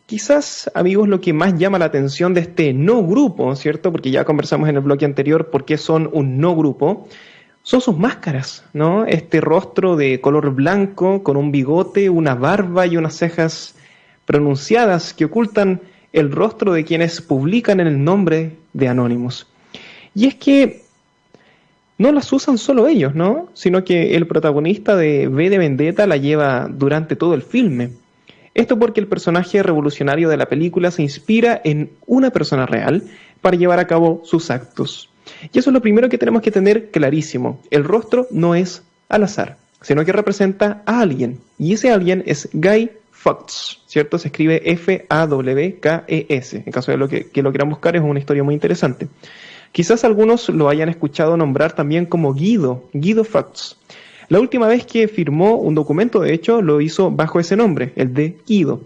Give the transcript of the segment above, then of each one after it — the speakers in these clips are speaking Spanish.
Quizás, amigos, lo que más llama la atención de este no grupo, ¿cierto? Porque ya conversamos en el bloque anterior por qué son un no grupo, son sus máscaras, ¿no? Este rostro de color blanco, con un bigote, una barba y unas cejas pronunciadas que ocultan el rostro de quienes publican en el nombre de Anonymous. Y es que no las usan solo ellos, ¿no? Sino que el protagonista de V de Vendetta la lleva durante todo el filme. Esto porque el personaje revolucionario de la película se inspira en una persona real para llevar a cabo sus actos. Y eso es lo primero que tenemos que tener clarísimo. El rostro no es al azar, sino que representa a alguien. Y ese alguien es Guy Fawkes, ¿cierto? Se escribe Fawkes. En caso de que lo quieran buscar, es una historia muy interesante. Quizás algunos lo hayan escuchado nombrar también como Guido Fawkes. La última vez que firmó un documento, de hecho, lo hizo bajo ese nombre, el de Guido.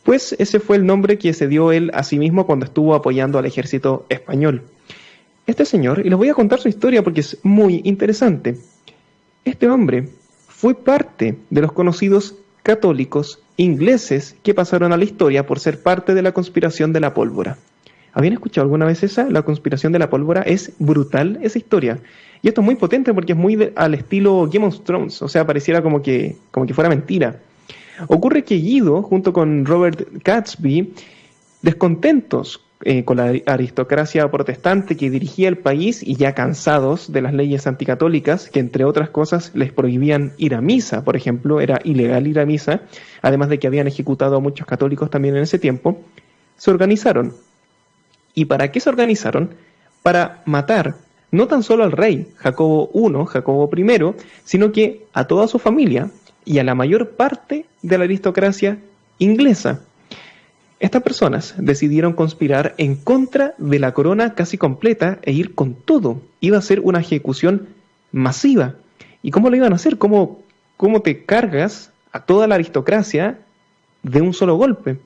Pues ese fue el nombre que se dio él a sí mismo cuando estuvo apoyando al ejército español. Este señor, y les voy a contar su historia porque es muy interesante. Este hombre fue parte de los conocidos católicos ingleses que pasaron a la historia por ser parte de la conspiración de la pólvora. ¿Habían escuchado alguna vez esa? La conspiración de la pólvora. Es brutal esa historia. Y esto es muy potente porque es muy al estilo Game of Thrones. O sea, pareciera como que fuera mentira. Ocurre que Guido, junto con Robert Gatsby, descontentos con la aristocracia protestante que dirigía el país y ya cansados de las leyes anticatólicas, que entre otras cosas les prohibían ir a misa, por ejemplo, era ilegal ir a misa, además de que habían ejecutado a muchos católicos también en ese tiempo, se organizaron. ¿Y para qué se organizaron? Para matar no tan solo al rey Jacobo I, sino que a toda su familia y a la mayor parte de la aristocracia inglesa. Estas personas decidieron conspirar en contra de la corona casi completa e ir con todo. Iba a ser una ejecución masiva. ¿Y cómo lo iban a hacer? ¿Cómo te cargas a toda la aristocracia de un solo golpe?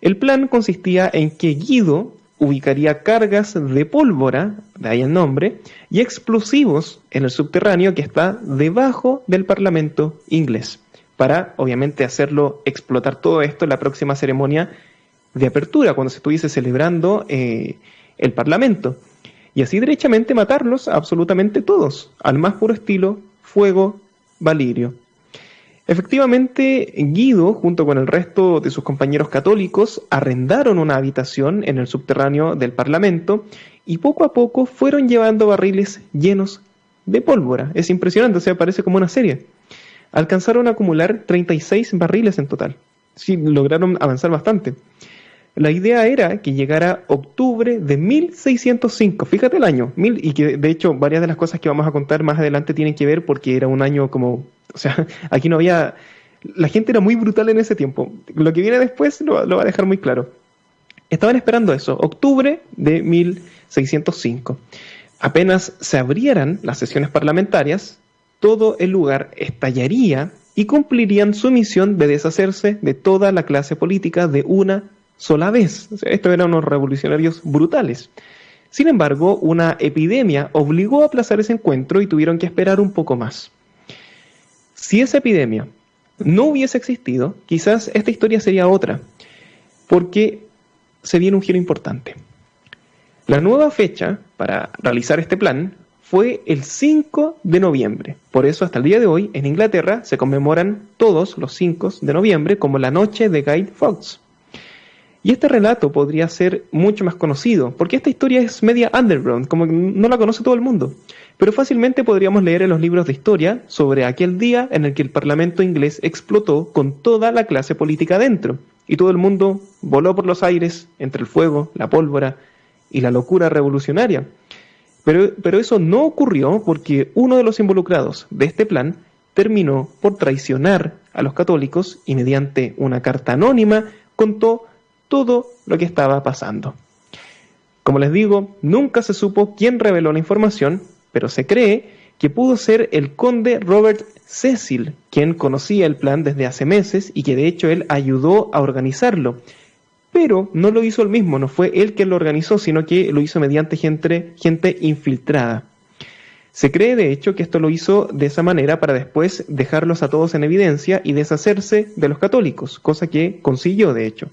El plan consistía en que Guido ubicaría cargas de pólvora, de ahí el nombre, y explosivos en el subterráneo que está debajo del Parlamento inglés, para obviamente hacerlo explotar todo esto en la próxima ceremonia de apertura, cuando se estuviese celebrando el Parlamento, y así derechamente matarlos a absolutamente todos, al más puro estilo fuego valirio. Efectivamente, Guido, junto con el resto de sus compañeros católicos, arrendaron una habitación en el subterráneo del Parlamento y poco a poco fueron llevando barriles llenos de pólvora. Es impresionante, o sea, parece como una serie. Alcanzaron a acumular 36 barriles en total. Sí, lograron avanzar bastante. La idea era que llegara octubre de 1605, fíjate el año, y que de hecho varias de las cosas que vamos a contar más adelante tienen que ver porque era un año como, o sea, aquí no había, la gente era muy brutal en ese tiempo. Lo que viene después lo va a dejar muy claro. Estaban esperando eso, octubre de 1605. Apenas se abrieran las sesiones parlamentarias, todo el lugar estallaría y cumplirían su misión de deshacerse de toda la clase política de una sola vez. O sea, estos eran unos revolucionarios brutales. Sin embargo, una epidemia obligó a aplazar ese encuentro y tuvieron que esperar un poco más. Si esa epidemia no hubiese existido, quizás esta historia sería otra, porque se viene un giro importante. La nueva fecha para realizar este plan fue el 5 de noviembre. Por eso hasta el día de hoy en Inglaterra se conmemoran todos los 5 de noviembre como la noche de Guy Fawkes. Y este relato podría ser mucho más conocido, porque esta historia es media underground, como que no la conoce todo el mundo. Pero fácilmente podríamos leer en los libros de historia sobre aquel día en el que el Parlamento inglés explotó con toda la clase política dentro, y todo el mundo voló por los aires entre el fuego, la pólvora y la locura revolucionaria. Pero eso no ocurrió porque uno de los involucrados de este plan terminó por traicionar a los católicos y mediante una carta anónima contó todo lo que estaba pasando. Como les digo, nunca se supo quién reveló la información, pero se cree que pudo ser el conde Robert Cecil, quien conocía el plan desde hace meses y que de hecho él ayudó a organizarlo. Pero no lo hizo él mismo, no fue él quien lo organizó, sino que lo hizo mediante gente infiltrada. Se cree de hecho que esto lo hizo de esa manera para después dejarlos a todos en evidencia y deshacerse de los católicos, cosa que consiguió de hecho.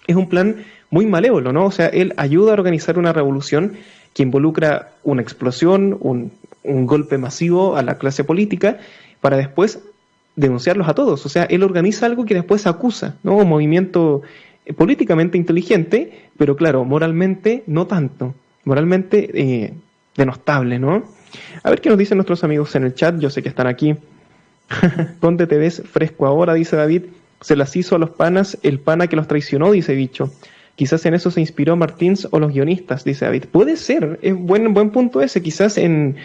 es un plan muy malévolo, ¿no? O sea, él ayuda a organizar una revolución que involucra una explosión, un golpe masivo a la clase política, para después denunciarlos a todos. O sea, él organiza algo que después acusa, ¿no? Un movimiento políticamente inteligente, pero claro, moralmente no tanto. Moralmente denostable, ¿no? A ver qué nos dicen nuestros amigos en el chat, yo sé que están aquí. ¿Dónde te ves fresco ahora? Dice David. Se las hizo a los panas el pana que los traicionó, dice Bicho. Quizás en eso se inspiró Martins o los guionistas, dice David. Puede ser, es buen punto ese. Quizás en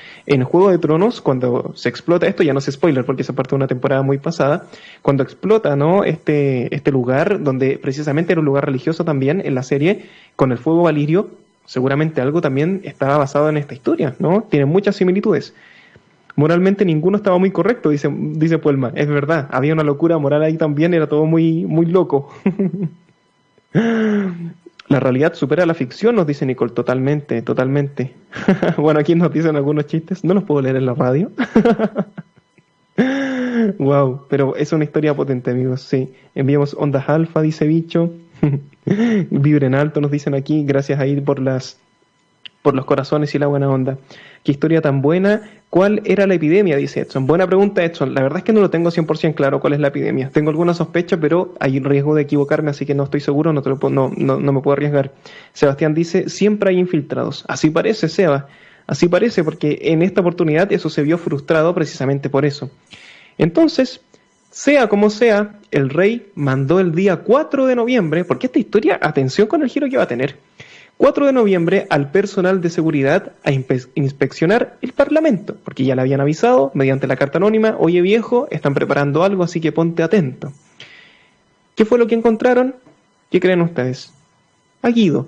Juego de Tronos, cuando se explota, esto ya no es spoiler porque esa parte de una temporada muy pasada, cuando explota, ¿no? Este lugar, donde precisamente era un lugar religioso también en la serie, con el fuego valirio, seguramente algo también estaba basado en esta historia, ¿no? Tiene muchas similitudes. Moralmente ninguno estaba muy correcto, dice Puelma. Es verdad, había una locura moral ahí también, era todo muy loco. La realidad supera la ficción, nos dice Nicole, totalmente. Bueno, aquí nos dicen algunos chistes, no los puedo leer en la radio. Wow, pero es una historia potente, amigos, sí. Enviamos ondas alfa, dice Bicho. Vibren alto, nos dicen aquí, gracias ahí por los corazones y la buena onda. Qué historia tan buena. ¿Cuál era la epidemia? Dice Edson. Buena pregunta, Edson. La verdad es que no lo tengo 100% claro cuál es la epidemia. Tengo alguna sospecha, pero hay riesgo de equivocarme, así que no estoy seguro, no me puedo arriesgar. Sebastián dice, siempre hay infiltrados. Así parece, Seba. Así parece, porque en esta oportunidad eso se vio frustrado precisamente por eso. Entonces, sea como sea, el rey mandó el día 4 de noviembre, porque esta historia, atención con el giro que va a tener, 4 de noviembre al personal de seguridad a inspeccionar el Parlamento, porque ya le habían avisado mediante la carta anónima, oye viejo, están preparando algo, así que ponte atento. ¿Qué fue lo que encontraron? ¿Qué creen ustedes? A Guido.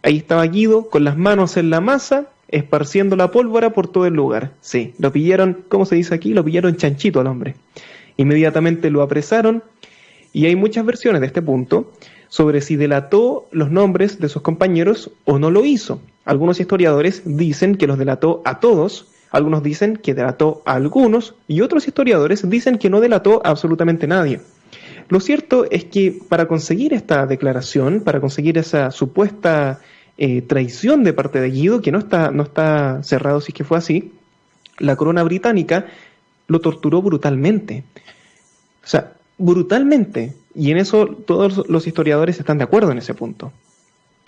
Ahí estaba Guido con las manos en la masa, esparciendo la pólvora por todo el lugar. Sí, lo pillaron, ¿cómo se dice aquí? Lo pillaron chanchito al hombre. Inmediatamente lo apresaron y hay muchas versiones de este punto sobre si delató los nombres de sus compañeros o no lo hizo. Algunos historiadores dicen que los delató a todos, algunos dicen que delató a algunos y otros historiadores dicen que no delató a absolutamente nadie. Lo cierto es que para conseguir esta declaración, para conseguir esa supuesta traición de parte de Guido, que no está cerrado si es que fue así, la corona británica lo torturó brutalmente. O sea, brutalmente. Y en eso todos los historiadores están de acuerdo en ese punto,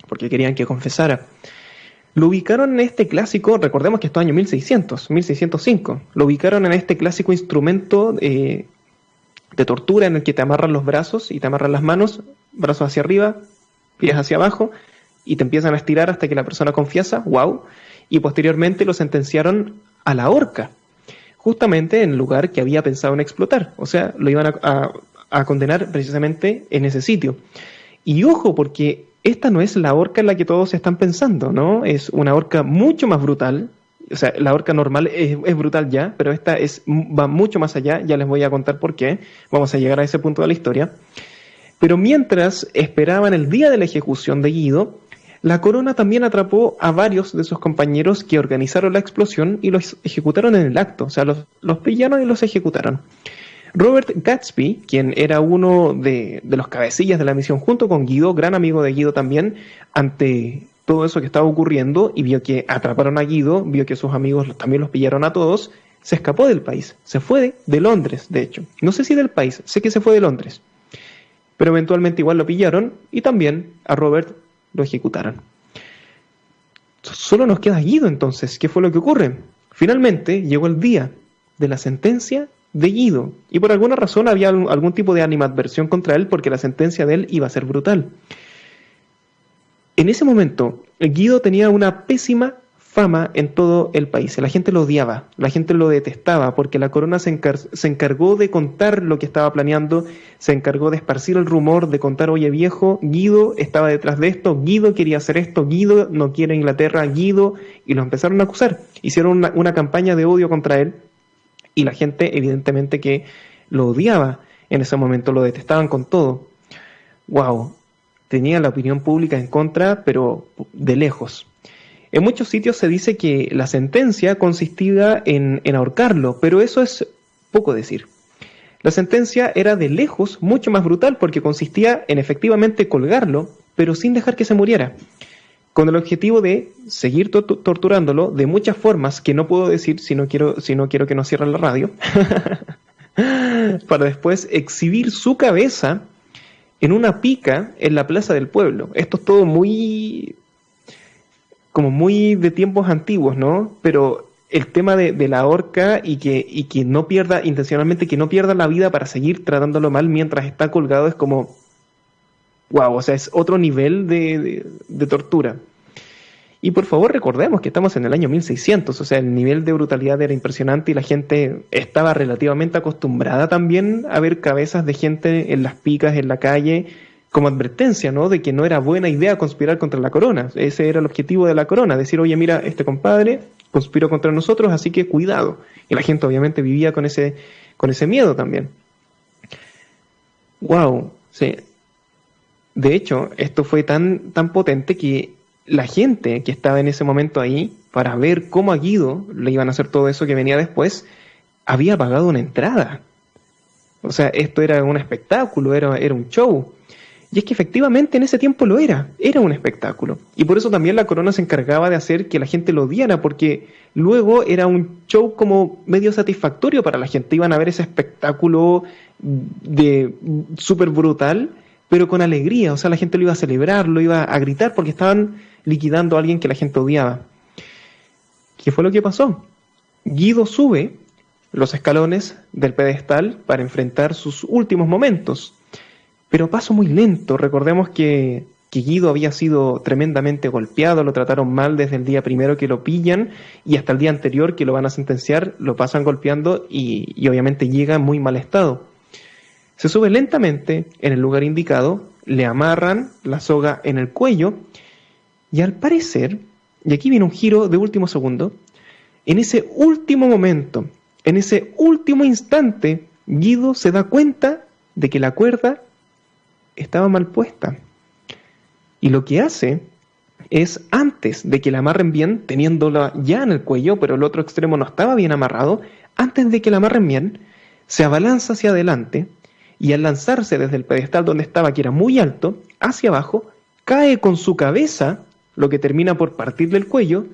porque querían que confesara. Lo ubicaron en este clásico, recordemos que esto es año 1605, lo ubicaron en este clásico instrumento de tortura en el que te amarran los brazos y te amarran las manos, brazos hacia arriba, pies hacia abajo, y te empiezan a estirar hasta que la persona confiesa, wow, y posteriormente lo sentenciaron a la horca, justamente en el lugar que había pensado en explotar, o sea, lo iban a condenar precisamente en ese sitio. Y ojo, porque esta no es la horca en la que todos están pensando, ¿no? Es una horca mucho más brutal. O sea, la horca normal es brutal ya, pero esta va mucho más allá. Ya les voy a contar por qué. Vamos a llegar a ese punto de la historia. Pero mientras esperaban el día de la ejecución de Guido, la corona también atrapó a varios de sus compañeros que organizaron la explosión y los ejecutaron en el acto. O sea, los pillaron y los ejecutaron. Robert Gatsby, quien era uno de los cabecillas de la misión junto con Guido, gran amigo de Guido también, ante todo eso que estaba ocurriendo y vio que atraparon a Guido, vio que sus amigos también los pillaron a todos, se escapó del país, se fue de Londres, de hecho. No sé si del país, sé que se fue de Londres. Pero eventualmente igual lo pillaron y también a Robert lo ejecutaron. Solo nos queda Guido entonces. ¿Qué fue lo que ocurre? Finalmente llegó el día de la sentencia de Guido, y por alguna razón había algún tipo de animadversión contra él porque la sentencia de él iba a ser brutal. En ese momento, Guido tenía una pésima fama en todo el país. La gente lo odiaba, la gente lo detestaba porque la corona se encargó de contar lo que estaba planeando, se encargó de esparcir el rumor, de contar, oye viejo, Guido estaba detrás de esto, Guido quería hacer esto, Guido no quiere Inglaterra, Guido, y lo empezaron a acusar. Hicieron una campaña de odio contra él. Y la gente, evidentemente, que lo odiaba en ese momento, lo detestaban con todo. ¡Wow! Tenía la opinión pública en contra, pero de lejos. En muchos sitios se dice que la sentencia consistía en ahorcarlo, pero eso es poco decir. La sentencia era de lejos mucho más brutal porque consistía en efectivamente colgarlo, pero sin dejar que se muriera, con el objetivo de seguir torturándolo de muchas formas que no puedo decir si no quiero que nos cierren la radio, para después exhibir su cabeza en una pica en la plaza del pueblo. Esto es todo como muy de tiempos antiguos, ¿no? Pero el tema de la horca y que no pierda, intencionalmente que no pierda la vida para seguir tratándolo mal mientras está colgado es como, wow, o sea, es otro nivel de tortura. Y por favor recordemos que estamos en el año 1600, o sea, el nivel de brutalidad era impresionante y la gente estaba relativamente acostumbrada también a ver cabezas de gente en las picas, en la calle, como advertencia, ¿no? De que no era buena idea conspirar contra la corona. Ese era el objetivo de la corona, decir, oye, mira, este compadre conspiró contra nosotros, así que cuidado. Y la gente obviamente vivía con ese miedo también. Wow, sí. De hecho, esto fue tan potente que la gente que estaba en ese momento ahí, para ver cómo a Guido le iban a hacer todo eso que venía después, había pagado una entrada. O sea, esto era un espectáculo, era un show. Y es que efectivamente en ese tiempo lo era un espectáculo. Y por eso también la corona se encargaba de hacer que la gente lo odiara, porque luego era un show como medio satisfactorio para la gente. Iban a ver ese espectáculo de súper brutal, pero con alegría. O sea, la gente lo iba a celebrar, lo iba a gritar, porque estaban liquidando a alguien que la gente odiaba. ¿Qué fue lo que pasó? Guido sube los escalones del pedestal para enfrentar sus últimos momentos. Pero paso muy lento. Recordemos que Guido había sido tremendamente golpeado, lo trataron mal desde el día primero que lo pillan y hasta el día anterior que lo van a sentenciar, lo pasan golpeando y obviamente llega en muy mal estado. Se sube lentamente en el lugar indicado, le amarran la soga en el cuello y al parecer, y aquí viene un giro de último segundo, en ese último momento, en ese último instante, Guido se da cuenta de que la cuerda estaba mal puesta. Y lo que hace es, antes de que la amarren bien, teniéndola ya en el cuello, pero el otro extremo no estaba bien amarrado, antes de que la amarren bien, se abalanza hacia adelante y al lanzarse desde el pedestal donde estaba, que era muy alto, hacia abajo, cae con su cabeza, lo que termina por partirle el cuello,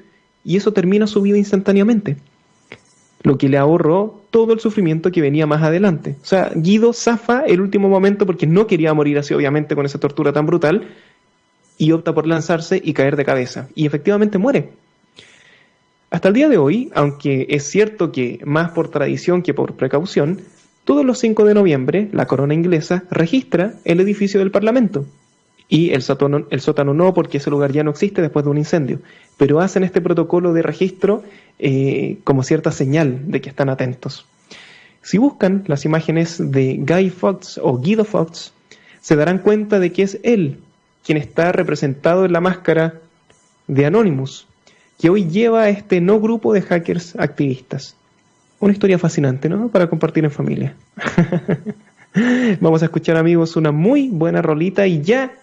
y eso termina su vida instantáneamente, lo que le ahorró todo el sufrimiento que venía más adelante. O sea, Guido zafa el último momento porque no quería morir así, obviamente, con esa tortura tan brutal, y opta por lanzarse y caer de cabeza. Y efectivamente muere. Hasta el día de hoy, aunque es cierto que más por tradición que por precaución, todos los 5 de noviembre la corona inglesa registra el edificio del Parlamento. Y el sótano no, porque ese lugar ya no existe después de un incendio. Pero hacen este protocolo de registro como cierta señal de que están atentos. Si buscan las imágenes de Guy Fawkes o Guido Fawkes, se darán cuenta de que es él quien está representado en la máscara de Anonymous, que hoy lleva a este no grupo de hackers activistas. Una historia fascinante, ¿no? Para compartir en familia. Vamos a escuchar, amigos, una muy buena rolita y ya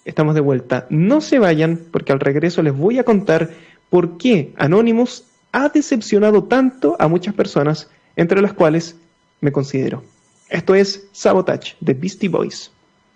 estamos de vuelta. No se vayan, porque al regreso les voy a contar por qué Anonymous ha decepcionado tanto a muchas personas, entre las cuales me considero. Esto es Sabotage de Beastie Boys.